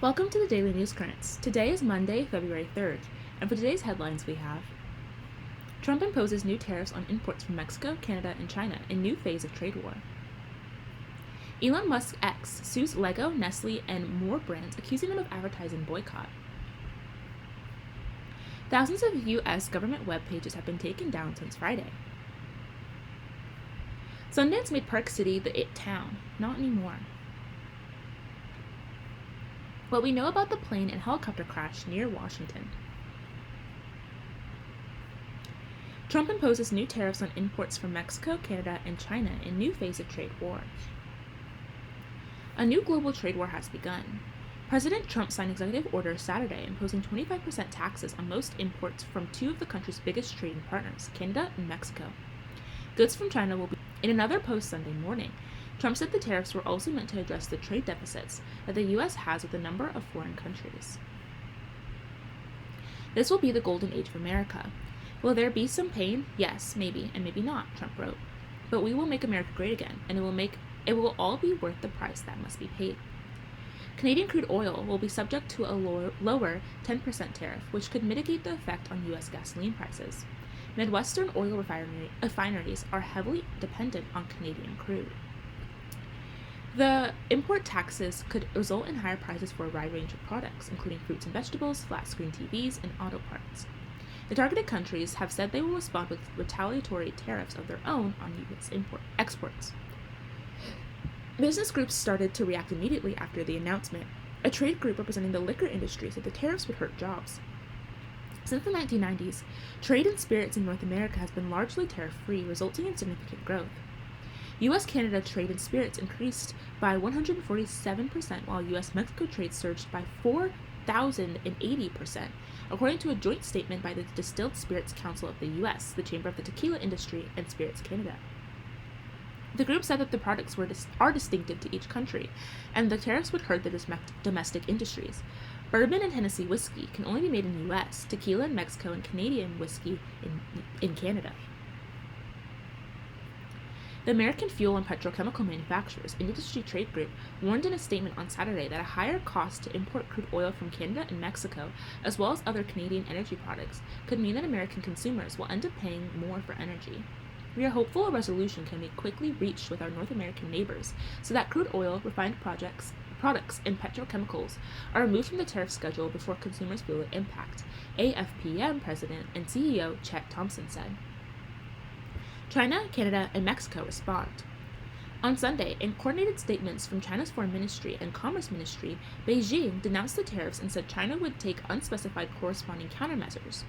Welcome to the Daily News Currents. Today is Monday, February 3rd, and for today's headlines we have Trump imposes new tariffs on imports from Mexico, Canada, and China in new phase of trade war. Elon Musk X sues Lego, Nestle, and more brands, accusing them of advertising boycott. Thousands of U.S. government web pages have been taken down since Friday. Sundance made Park City the it town. Not anymore. What we know about the plane and helicopter crash near Washington. Trump imposes new tariffs on imports from Mexico, Canada, and China in new phase of trade war. A new global trade war has begun. President Trump signed executive orders Saturday imposing 25% taxes on most imports from two of the country's biggest trading partners, Canada and Mexico. Goods from China will be. In another post Sunday morning, Trump said the tariffs were also meant to address the trade deficits that the U.S. has with a number of foreign countries. This will be the golden age of America. Will there be some pain? Yes, maybe, and maybe not, Trump wrote. But we will make America great again, and it will all be worth the price that must be paid. Canadian crude oil will be subject to a lower 10% tariff, which could mitigate the effect on U.S. gasoline prices. Midwestern oil refineries are heavily dependent on Canadian crude. The import taxes could result in higher prices for a wide range of products, including fruits and vegetables, flat-screen TVs, and auto parts. The targeted countries have said they will respond with retaliatory tariffs of their own on U.S. exports. Business groups started to react immediately after the announcement. A trade group representing the liquor industry said the tariffs would hurt jobs. Since the 1990s, trade in spirits in North America has been largely tariff-free, resulting in significant growth. U.S.-Canada trade in spirits increased by 147%, while U.S.-Mexico trade surged by 4,080%, according to a joint statement by the Distilled Spirits Council of the U.S., the Chamber of the Tequila Industry, and Spirits Canada. The group said that the products are distinctive to each country, and the tariffs would hurt the domestic industries. Bourbon and Hennessy whiskey can only be made in the U.S., tequila in Mexico, and Canadian whiskey in Canada. The American Fuel and Petrochemical Manufacturers Industry Trade Group warned in a statement on Saturday that a higher cost to import crude oil from Canada and Mexico, as well as other Canadian energy products, could mean that American consumers will end up paying more for energy. We are hopeful a resolution can be quickly reached with our North American neighbors so that crude oil, refined products, and petrochemicals are removed from the tariff schedule before consumers feel the impact, AFPM President and CEO Chet Thompson said. China, Canada, and Mexico respond. On Sunday, in coordinated statements from China's Foreign Ministry and Commerce Ministry, Beijing denounced the tariffs and said China would take unspecified corresponding countermeasures.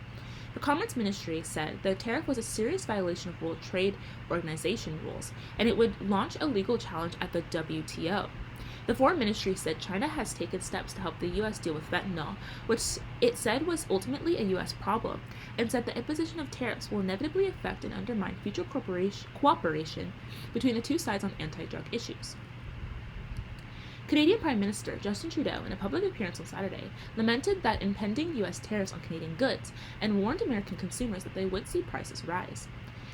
The Commerce Ministry said the tariff was a serious violation of World Trade Organization rules, and it would launch a legal challenge at the WTO. The Foreign Ministry said China has taken steps to help the U.S. deal with fentanyl, which it said was ultimately a U.S. problem, and said the imposition of tariffs will inevitably affect and undermine future cooperation between the two sides on anti-drug issues. Canadian Prime Minister Justin Trudeau, in a public appearance on Saturday, lamented that impending U.S. tariffs on Canadian goods and warned American consumers that they would see prices rise.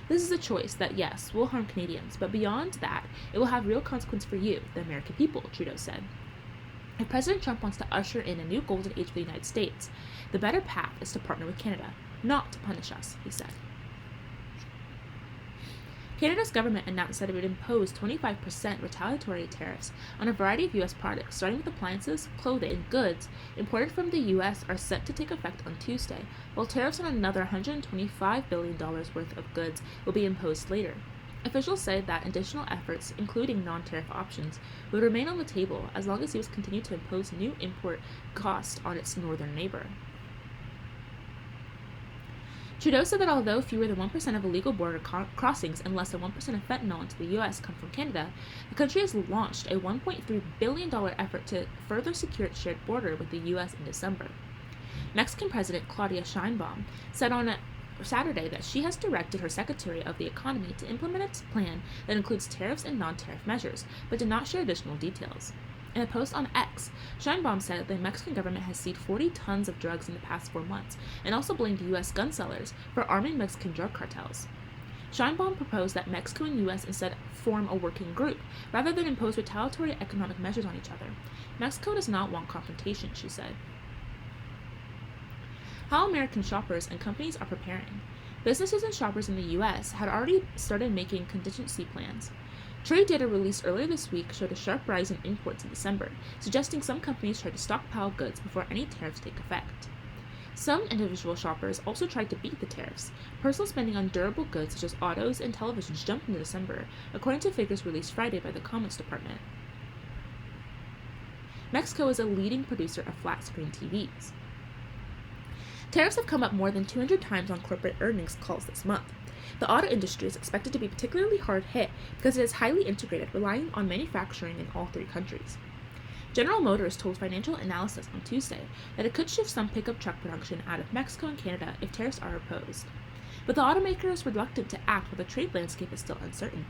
This is a choice that, yes, will harm Canadians, but beyond that, it will have real consequence for you, the American people, Trudeau said. If President Trump wants to usher in a new golden age for the United States, the better path is to partner with Canada, not to punish us, he said. Canada's government announced that it would impose 25% retaliatory tariffs on a variety of U.S. products, starting with appliances, clothing, and goods imported from the U.S. are set to take effect on Tuesday, while tariffs on another $125 billion worth of goods will be imposed later. Officials said that additional efforts, including non-tariff options, would remain on the table as long as the U.S. continued to impose new import costs on its northern neighbor. Trudeau said that although fewer than 1% of illegal border crossings and less than 1% of fentanyl into the U.S. come from Canada, the country has launched a $1.3 billion effort to further secure its shared border with the U.S. in December. Mexican President Claudia Sheinbaum said on Saturday that she has directed her Secretary of the Economy to implement a plan that includes tariffs and non-tariff measures, but did not share additional details. In a post on X, Sheinbaum said that the Mexican government has seized 40 tons of drugs in the past 4 months, and also blamed U.S. gun sellers for arming Mexican drug cartels. Scheinbaum proposed that Mexico and U.S. instead form a working group, rather than impose retaliatory economic measures on each other. Mexico does not want confrontation, she said. How American shoppers and companies are preparing. Businesses and shoppers in the U.S. had already started making contingency plans. Trade data released earlier this week showed a sharp rise in imports in December, suggesting some companies tried to stockpile goods before any tariffs take effect. Some individual shoppers also tried to beat the tariffs. Personal spending on durable goods such as autos and televisions jumped in December, according to figures released Friday by the Commerce Department. Mexico is a leading producer of flat-screen TVs. Tariffs have come up more than 200 times on corporate earnings calls this month. The auto industry is expected to be particularly hard hit because it is highly integrated, relying on manufacturing in all three countries. General Motors told Financial Analysis on Tuesday that it could shift some pickup truck production out of Mexico and Canada if tariffs are imposed. But the automaker is reluctant to act while the trade landscape is still uncertain.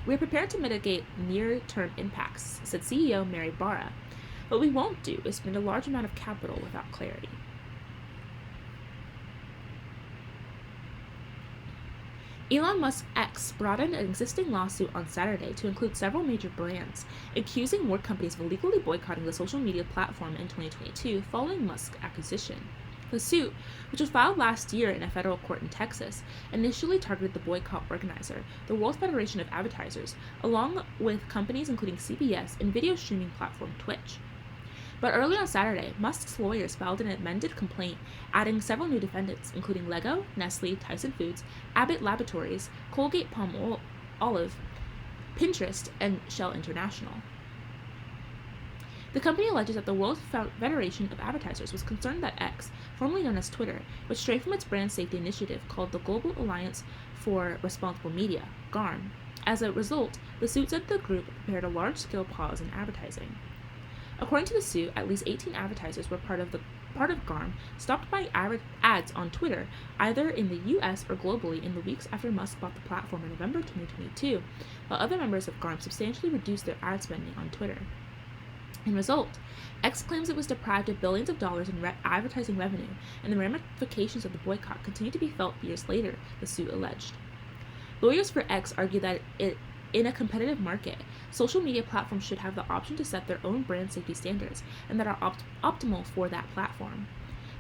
We are prepared to mitigate near-term impacts, said CEO Mary Barra. What we won't do is spend a large amount of capital without clarity. Elon Musk's X broadened an existing lawsuit on Saturday to include several major brands, accusing more companies of illegally boycotting the social media platform in 2022 following Musk's acquisition. The suit, which was filed last year in a federal court in Texas, initially targeted the boycott organizer, the World Federation of Advertisers, along with companies including CBS and video streaming platform Twitch. But early on Saturday, Musk's lawyers filed an amended complaint, adding several new defendants, including Lego, Nestle, Tyson Foods, Abbott Laboratories, Colgate-Palmolive, Pinterest, and Shell International. The company alleges that the World Federation of Advertisers was concerned that X, formerly known as Twitter, would stray from its brand safety initiative called the Global Alliance for Responsible Media, GARM. As a result, the suit said the group prepared a large-scale pause in advertising. According to the suit, at least 18 advertisers were part of GARM stopped buying ads on Twitter, either in the U.S. or globally, in the weeks after Musk bought the platform in November 2022, while other members of GARM substantially reduced their ad spending on Twitter. In result, X claims it was deprived of billions of dollars in advertising revenue, and the ramifications of the boycott continue to be felt years later, the suit alleged. Lawyers for X argue that in a competitive market, social media platforms should have the option to set their own brand safety standards and that are optimal for that platform.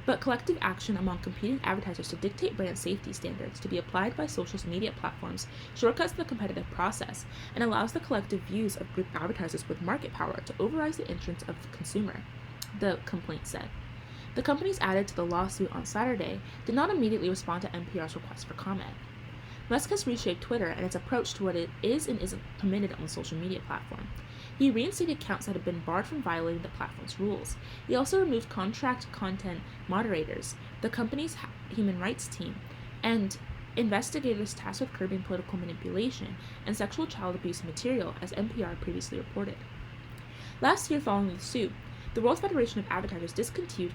But collective action among competing advertisers to dictate brand safety standards to be applied by social media platforms shortcuts the competitive process and allows the collective views of group advertisers with market power to override the interests of the consumer, the complaint said. The companies added to the lawsuit on Saturday did not immediately respond to NPR's request for comment. Musk has reshaped Twitter and its approach to what it is and isn't permitted on the social media platform. He reinstated accounts that had been barred from violating the platform's rules. He also removed contract content moderators, the company's human rights team, and investigators tasked with curbing political manipulation and sexual child abuse material, as NPR previously reported. Last year, following the suit, the World Federation of Advertisers discontinued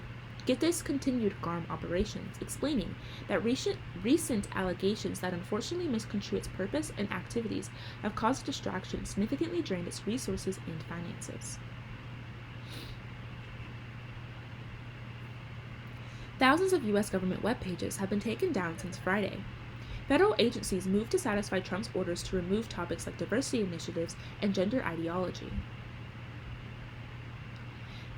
GARM operations, explaining that recent allegations that unfortunately misconstrue its purpose and activities have caused distraction, significantly drained its resources and finances. Thousands of U.S. government web pages have been taken down since Friday. Federal agencies moved to satisfy Trump's orders to remove topics like diversity initiatives and gender ideology.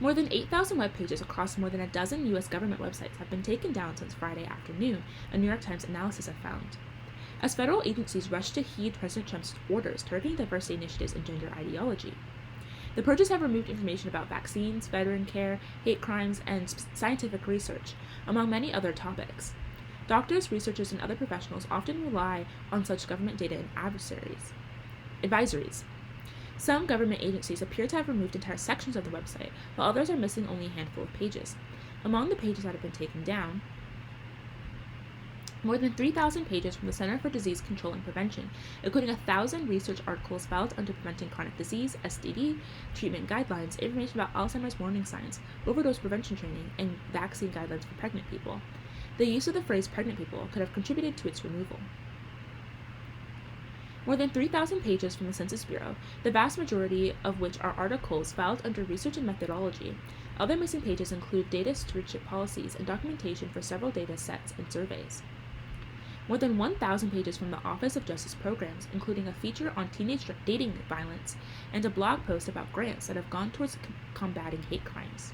More than 8,000 web pages across more than a dozen U.S. government websites have been taken down since Friday afternoon, a New York Times analysis has found, as federal agencies rush to heed President Trump's orders targeting diversity initiatives and gender ideology. The purges have removed information about vaccines, veteran care, hate crimes, and scientific research, among many other topics. Doctors, researchers, and other professionals often rely on such government data and advisories. Some government agencies appear to have removed entire sections of the website, while others are missing only a handful of pages. Among the pages that have been taken down, more than 3,000 pages from the Center for Disease Control and Prevention, including 1,000 research articles filed under preventing chronic disease, STD, treatment guidelines, information about Alzheimer's warning signs, overdose prevention training, and vaccine guidelines for pregnant people. The use of the phrase pregnant people could have contributed to its removal. More than 3,000 pages from the Census Bureau, the vast majority of which are articles filed under research and methodology. Other missing pages include data stewardship policies and documentation for several data sets and surveys. more than 1,000 pages from the Office of Justice Programs, including a feature on teenage dating violence and a blog post about grants that have gone towards combating hate crimes.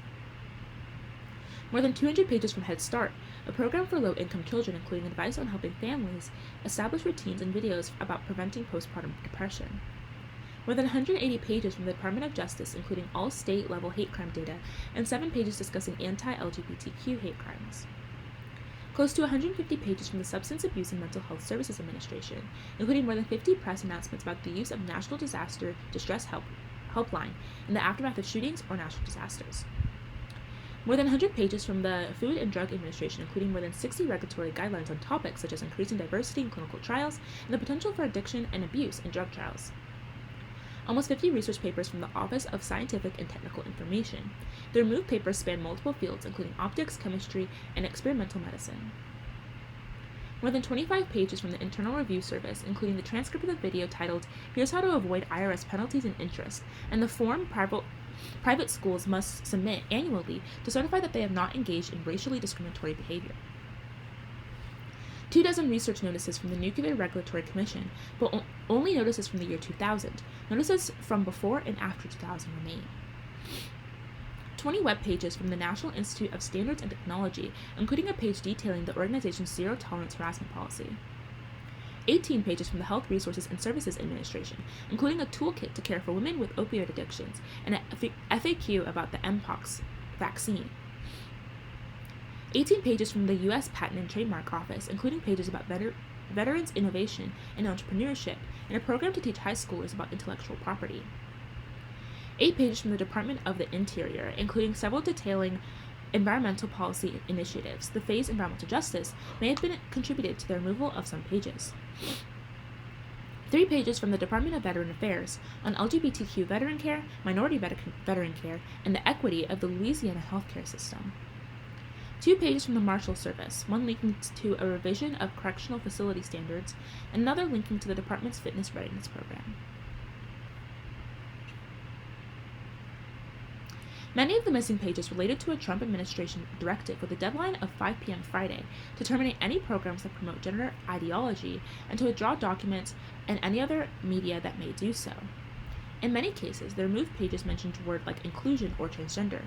More than 200 pages from Head Start, a program for low-income children including advice on helping families establish routines and videos about preventing postpartum depression. More than 180 pages from the Department of Justice, including all state-level hate crime data, and 7 pages discussing anti-LGBTQ hate crimes. Close to 150 pages from the Substance Abuse and Mental Health Services Administration, including more than 50 press announcements about the use of National Disaster Distress Helpline in the aftermath of shootings or natural disasters. More than 100 pages from the Food and Drug Administration, including more than 60 regulatory guidelines on topics such as increasing diversity in clinical trials and the potential for addiction and abuse in drug trials. Almost 50 research papers from the Office of Scientific and Technical Information. The removed papers span multiple fields, including optics, chemistry, and experimental medicine. More than 25 pages from the Internal Review Service, including the transcript of the video titled "Here's How to Avoid IRS Penalties and Interest," and the form private schools must submit annually to certify that they have not engaged in racially discriminatory behavior. 24 research notices from the Nuclear Regulatory Commission, but only notices from the year 2000. Notices from before and after 2000 remain. 20 web pages from the National Institute of Standards and Technology, including a page detailing the organization's zero-tolerance harassment policy. 18 pages from the Health Resources and Services Administration, including a toolkit to care for women with opioid addictions, and an FAQ about the Mpox vaccine. 18 pages from the U.S. Patent and Trademark Office, including pages about veterans' innovation and entrepreneurship, and a program to teach high schoolers about intellectual property. 8 pages from the Department of the Interior, including several detailing environmental policy initiatives. The phase environmental justice may have been contributed to the removal of some pages. 3 pages from the Department of Veteran Affairs on LGBTQ veteran care, minority veteran care, and the equity of the Louisiana healthcare system. 2 pages from the Marshal Service, one linking to a revision of correctional facility standards, and another linking to the department's fitness readiness program. Many of the missing pages related to a Trump administration directive with a deadline of 5 p.m. Friday to terminate any programs that promote gender ideology and to withdraw documents and any other media that may do so. In many cases, the removed pages mentioned words like inclusion or transgender.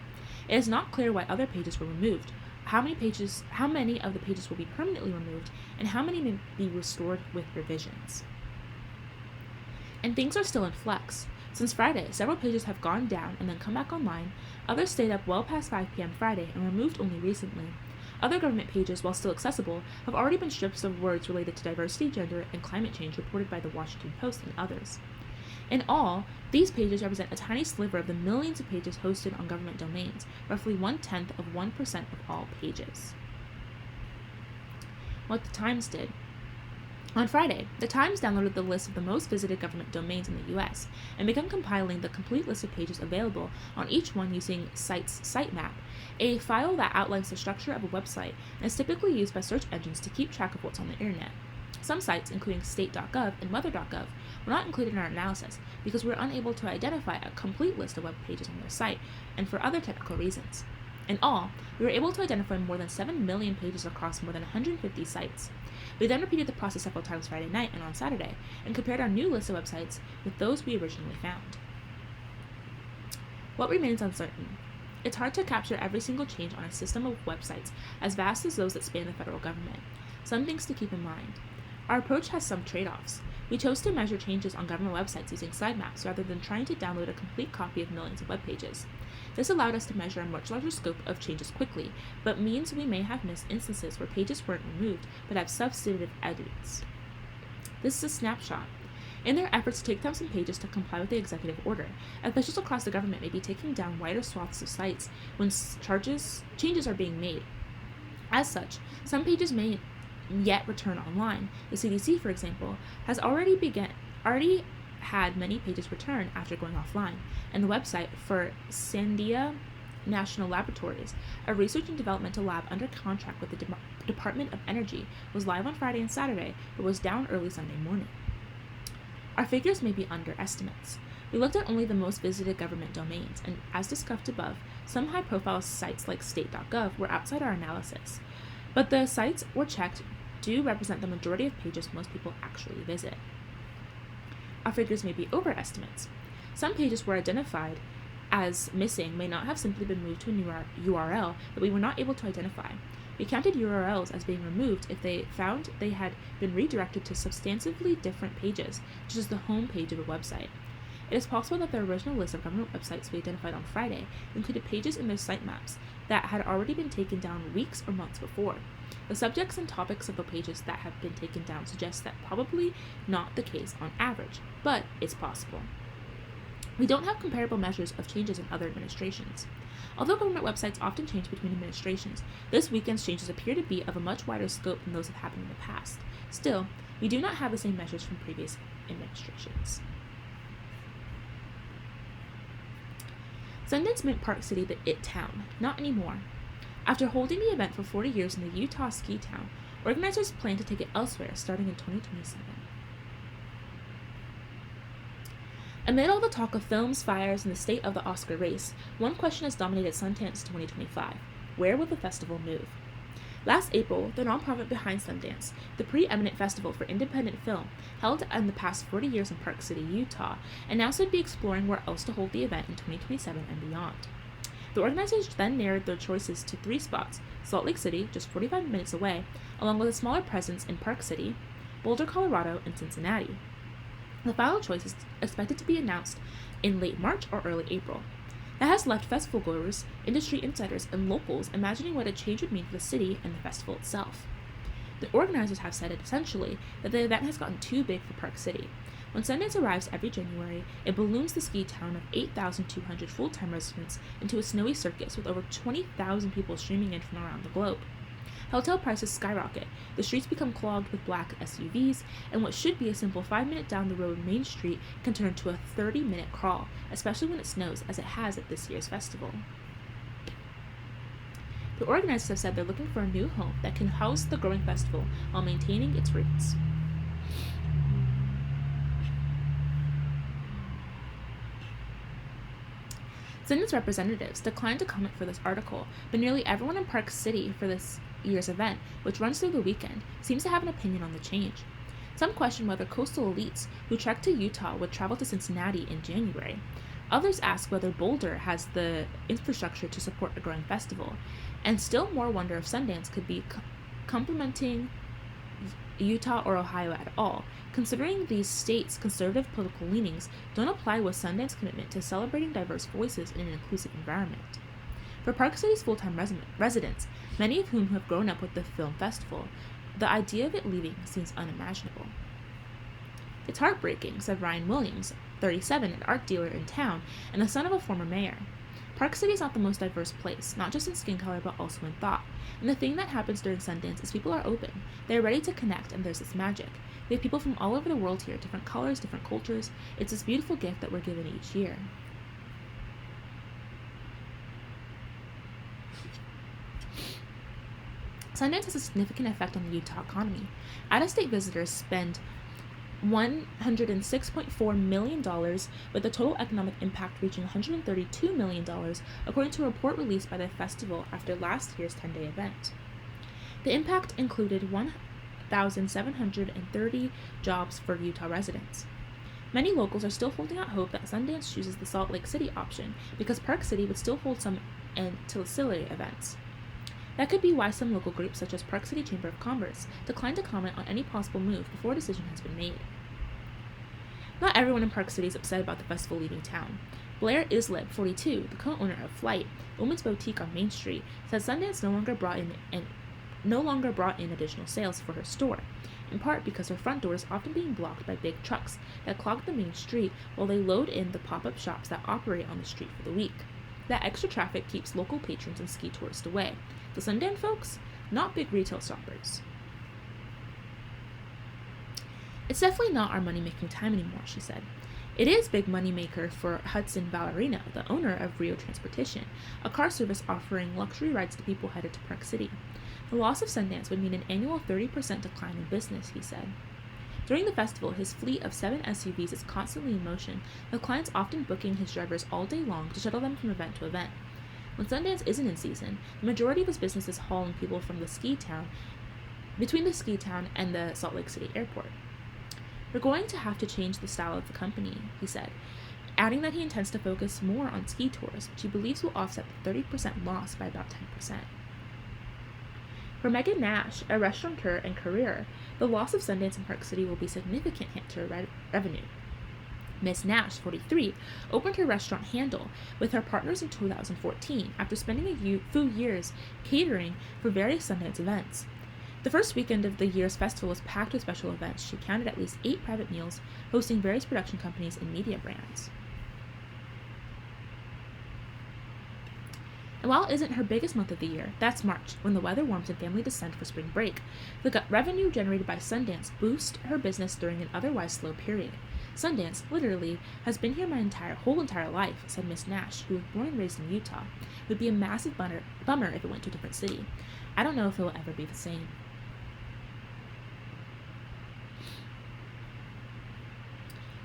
It is not clear why other pages were removed, how many of the pages will be permanently removed, and how many may be restored with revisions. And things are still in flux. Since Friday, several pages have gone down and then come back online. Others stayed up well past 5 p.m. Friday and removed only recently. Other government pages, while still accessible, have already been stripped of words related to diversity, gender, and climate change reported by the Washington Post and others. In all, these pages represent a tiny sliver of the millions of pages hosted on government domains, roughly 1/10 of 1% of all pages. What the Times did. On Friday, the Times downloaded the list of the most visited government domains in the U.S. and began compiling the complete list of pages available on each one using Cite's sitemap, a file that outlines the structure of a website and is typically used by search engines to keep track of what's on the internet. Some sites, including state.gov and weather.gov, were not included in our analysis because we were unable to identify a complete list of web pages on their site and for other technical reasons. In all, we were able to identify more than 7 million pages across more than 150 sites. We then repeated the process several times Friday night and on Saturday, and compared our new list of websites with those we originally found. What remains uncertain? It's hard to capture every single change on a system of websites as vast as those that span the federal government. Some things to keep in mind. Our approach has some trade-offs. We chose to measure changes on government websites using sitemaps rather than trying to download a complete copy of millions of web pages. This allowed us to measure a much larger scope of changes quickly, but means we may have missed instances where pages weren't removed but have substantive edits. This is a snapshot. In their efforts to take down some pages to comply with the executive order, officials across the government may be taking down wider swaths of sites when changes are being made. As such, some pages may yet return online. The CDC, for example, has already had many pages return after going offline, and the website for Sandia National Laboratories, a research and developmental lab under contract with the Department of Energy, was live on Friday and Saturday, but was down early Sunday morning. Our figures may be underestimates. We looked at only the most visited government domains, and as discussed above, some high-profile sites like state.gov were outside our analysis. But the sites were checked do represent the majority of pages most people actually visit. Our figures may be overestimates. Some pages were identified as missing may not have simply been moved to a new URL that we were not able to identify. We counted URLs as being removed if they found they had been redirected to substantively different pages, such as the home page of a website. It is possible that the original list of government websites we identified on Friday included pages in their sitemaps that had already been taken down weeks or months before. The subjects and topics of the pages that have been taken down suggest that probably not the case on average, but it's possible. We don't have comparable measures of changes in other administrations. Although government websites often change between administrations, this weekend's changes appear to be of a much wider scope than those that happened in the past. Still, we do not have the same measures from previous administrations. Sundance meant Park City the it town. Not anymore. After holding the event for 40 years in the Utah ski town, organizers plan to take it elsewhere starting in 2027. Amid all the talk of films, fires, and the state of the Oscar race, one question has dominated Sundance 2025. Where will the festival move? Last April, the nonprofit behind Sundance, the preeminent festival for independent film, held in the past 40 years in Park City, Utah, announced it would be exploring where else to hold the event in 2027 and beyond. The organizers then narrowed their choices to 3 spots: Salt Lake City, just 45 minutes away, along with a smaller presence in Park City, Boulder, Colorado, and Cincinnati. The final choice is expected to be announced in late March or early April. That has left festival goers, industry insiders, and locals imagining what a change would mean for the city and the festival itself. The organizers have said essentially that the event has gotten too big for Park City. When Sundance arrives every January, it balloons the ski town of 8,200 full-time residents into a snowy circus with over 20,000 people streaming in from around the globe. Hotel prices skyrocket, the streets become clogged with black SUVs, and what should be a simple 5-minute down-the-road main street can turn into a 30-minute crawl, especially when it snows, as it has at this year's festival. The organizers have said they're looking for a new home that can house the growing festival while maintaining its roots. Sundance representatives declined to comment for this article, but nearly everyone in Park City for this year's event, which runs through the weekend, seems to have an opinion on the change. Some question whether coastal elites who trek to Utah would travel to Cincinnati in January. Others ask whether Boulder has the infrastructure to support a growing festival, and still more wonder if Sundance could be complementing Utah or Ohio at all, considering these states' conservative political leanings don't apply with Sundance's commitment to celebrating diverse voices in an inclusive environment. For Park City's full-time residents, many of whom have grown up with the film festival, the idea of it leaving seems unimaginable. It's heartbreaking, said Ryan Williams, 37, an art dealer in town and the son of a former mayor. Park City is not the most diverse place, not just in skin color but also in thought. And the thing that happens during Sundance is people are open. They are ready to connect, and there's this magic. We have people from all over the world here, different colors, different cultures. It's this beautiful gift that we're given each year. Sundance has a significant effect on the Utah economy. Out-of-state visitors spend $106.4 million, with the total economic impact reaching $132 million, according to a report released by the festival after last year's 10-day event. The impact included 1,730 jobs for Utah residents. Many locals are still holding out hope that Sundance chooses the Salt Lake City option, because Park City would still hold some ancillary events. That could be why some local groups, such as Park City Chamber of Commerce, declined to comment on any possible move before a decision has been made. Not everyone in Park City is upset about the festival leaving town. Blair Islip, 42, the co-owner of Flight, a women's boutique on Main Street, said Sundance no longer brought in additional sales for her store, in part because her front door is often being blocked by big trucks that clog the main street while they load in the pop-up shops that operate on the street for the week. That extra traffic keeps local patrons and ski tourists away. The Sundance folks, not big retail shoppers. It's definitely not our money-making time anymore, she said. It is big money-maker for Hudson Ballerino, the owner of Rio Transportation, a car service offering luxury rides to people headed to Park City. The loss of Sundance would mean an annual 30% decline in business, he said. During the festival, his fleet of 7 SUVs is constantly in motion, with clients often booking his drivers all day long to shuttle them from event to event. When Sundance isn't in season, the majority of his business is hauling people from the ski town between the ski town and the Salt Lake City airport. We're going to have to change the style of the company, he said, adding that he intends to focus more on ski tours, which he believes will offset the 30% loss by about 10%. For Megan Nash, a restaurateur and career, the loss of Sundance and Park City will be a significant hit to her revenue. Miss Nash, 43, opened her restaurant Handle with her partners in 2014 after spending a few years catering for various Sundance events. The first weekend of the year's festival was packed with special events. She counted at least 8 private meals, hosting various production companies and media brands. And while it isn't her biggest month of the year, that's March, when the weather warms and family descend for spring break. The revenue generated by Sundance boosts her business during an otherwise slow period. Sundance, literally, has been here my whole entire life, said Miss Nash, who was born and raised in Utah. It would be a massive bummer if it went to a different city. I don't know if it will ever be the same.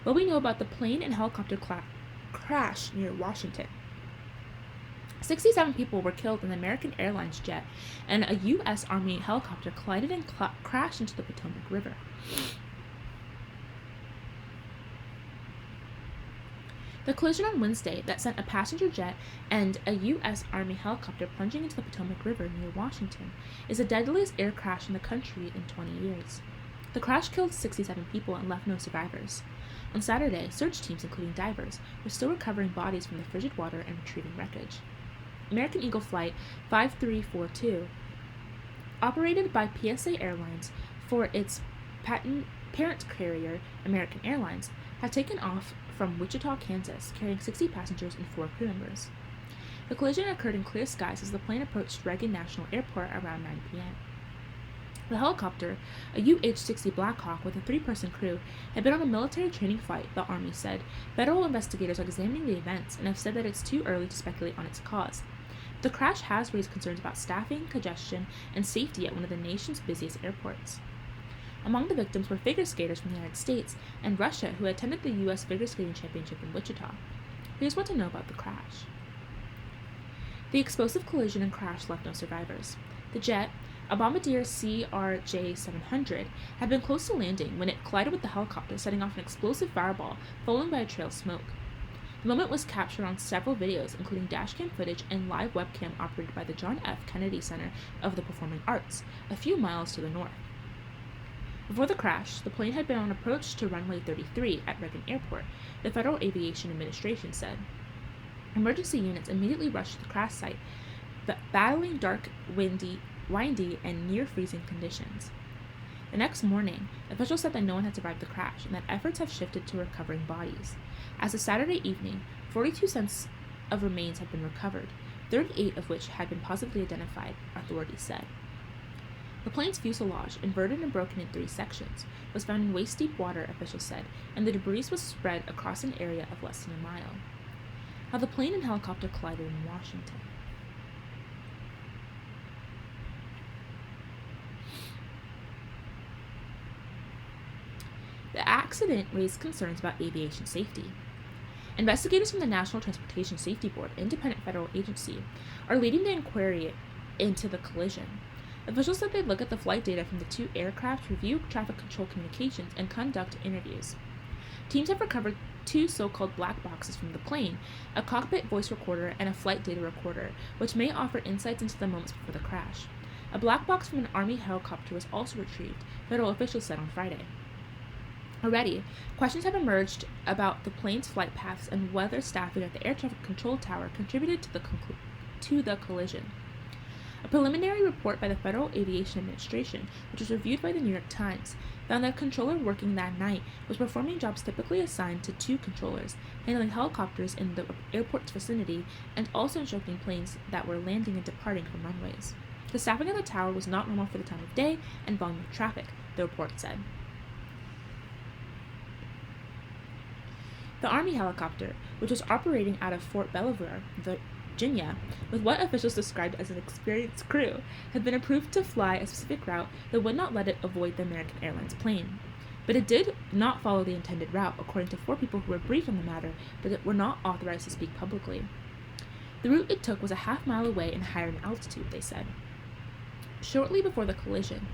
What we know about the plane and helicopter crash near Washington. 67 people were killed in the American Airlines jet, and a U.S. Army helicopter collided and crashed into the Potomac River. The collision on Wednesday that sent a passenger jet and a U.S. Army helicopter plunging into the Potomac River near Washington is the deadliest air crash in the country in 20 years. The crash killed 67 people and left no survivors. On Saturday, search teams, including divers, were still recovering bodies from the frigid water and retrieving wreckage. American Eagle Flight 5342, operated by PSA Airlines for its parent carrier, American Airlines, had taken off from Wichita, Kansas, carrying 60 passengers and 4 crew members. The collision occurred in clear skies as the plane approached Reagan National Airport around 9 p.m. The helicopter, a UH-60 Blackhawk with a 3-person crew, had been on a military training flight, the Army said. Federal investigators are examining the events and have said that it's too early to speculate on its cause. The crash has raised concerns about staffing, congestion, and safety at one of the nation's busiest airports. Among the victims were figure skaters from the United States and Russia who attended the U.S. Figure Skating Championship in Wichita. Here's what to know about the crash. The explosive collision and crash left no survivors. The jet, a Bombardier CRJ-700, had been close to landing when it collided with the helicopter, setting off an explosive fireball, followed by a trail of smoke. The moment was captured on several videos, including dashcam footage and live webcam operated by the John F. Kennedy Center of the Performing Arts, a few miles to the north. Before the crash, the plane had been on approach to runway 33 at Reagan Airport, the Federal Aviation Administration said. Emergency units immediately rushed to the crash site, battling dark, windy, and near-freezing conditions. The next morning, officials said that no one had survived the crash and that efforts have shifted to recovering bodies. As of Saturday evening, 42 cents of remains had been recovered, 38 of which had been positively identified, authorities said. The plane's fuselage, inverted and broken in 3 sections, was found in waist-deep water, officials said, and the debris was spread across an area of less than a mile. How the plane and helicopter collided in Washington. The accident raised concerns about aviation safety. Investigators from the National Transportation Safety Board, an independent federal agency, are leading the inquiry into the collision. Officials said they'd look at the flight data from the 2 aircraft, review traffic control communications, and conduct interviews. Teams have recovered 2 so-called black boxes from the plane, a cockpit voice recorder and a flight data recorder, which may offer insights into the moments before the crash. A black box from an Army helicopter was also retrieved, federal officials said on Friday. Already, questions have emerged about the plane's flight paths and whether staffing at the air traffic control tower contributed to the collision. A preliminary report by the Federal Aviation Administration, which was reviewed by the New York Times, found that a controller working that night was performing jobs typically assigned to 2 controllers, handling helicopters in the airport's vicinity and also instructing planes that were landing and departing from runways. The staffing of the tower was not normal for the time of day and volume of traffic, the report said. The Army helicopter, which was operating out of Fort Belvoir, Virginia, with what officials described as an experienced crew, had been approved to fly a specific route that would not let it avoid the American Airlines plane. But it did not follow the intended route, according to 4 people who were briefed on the matter but were not authorized to speak publicly. The route it took was a half-mile away and higher in altitude, they said. Shortly before the collision,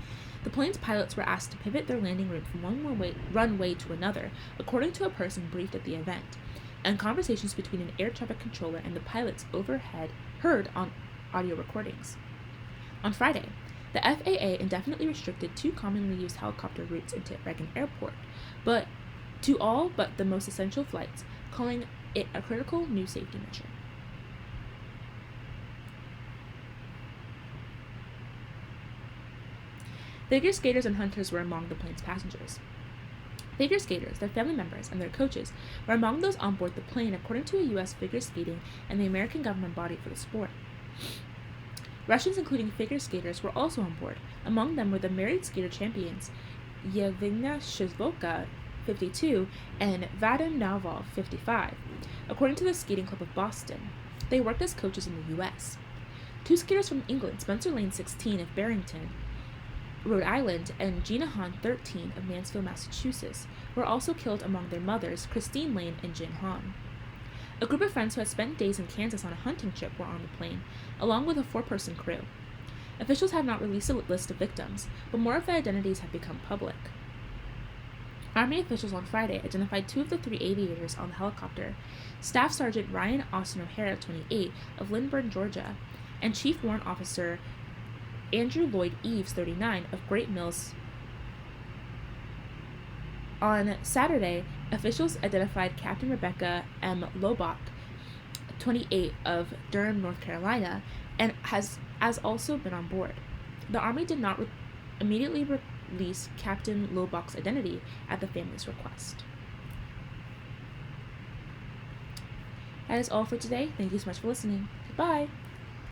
the plane's pilots were asked to pivot their landing route from one runway to another, according to a person briefed at the event, and conversations between an air traffic controller and the pilots overhead heard on audio recordings. On Friday, the FAA indefinitely restricted 2 commonly used helicopter routes into Reagan Airport, but to all but the most essential flights, calling it a critical new safety measure. Figure skaters and hunters were among the plane's passengers. Figure skaters, their family members, and their coaches were among those on board the plane, according to a U.S. figure skating and the American government body for the sport. Russians, including figure skaters, were also on board. Among them were the married skater champions Yevgenia Shizvoka, 52, and Vadim Naval, 55, according to the Skating Club of Boston. They worked as coaches in the U.S. 2 skaters from England, Spencer Lane, 16, of Barrington, Rhode Island, and Gina Hahn, 13, of Mansfield, Massachusetts, were also killed among their mothers, Christine Lane and Jin Hahn. A group of friends who had spent days in Kansas on a hunting trip were on the plane, along with a 4-person crew. Officials have not released a list of victims, but more of their identities have become public. Army officials on Friday identified 2 of the 3 aviators on the helicopter, Staff Sergeant Ryan Austin O'Hara, 28, of Lynburn, Georgia, and Chief Warrant Officer Andrew Lloyd Eves, 39, of Great Mills. On Saturday, officials identified Captain Rebecca M. Lobach, 28, of Durham, North Carolina, and has also been on board. The Army did not immediately release Captain Lobach's identity at the family's request. That is all for today. Thank you so much for listening. Goodbye.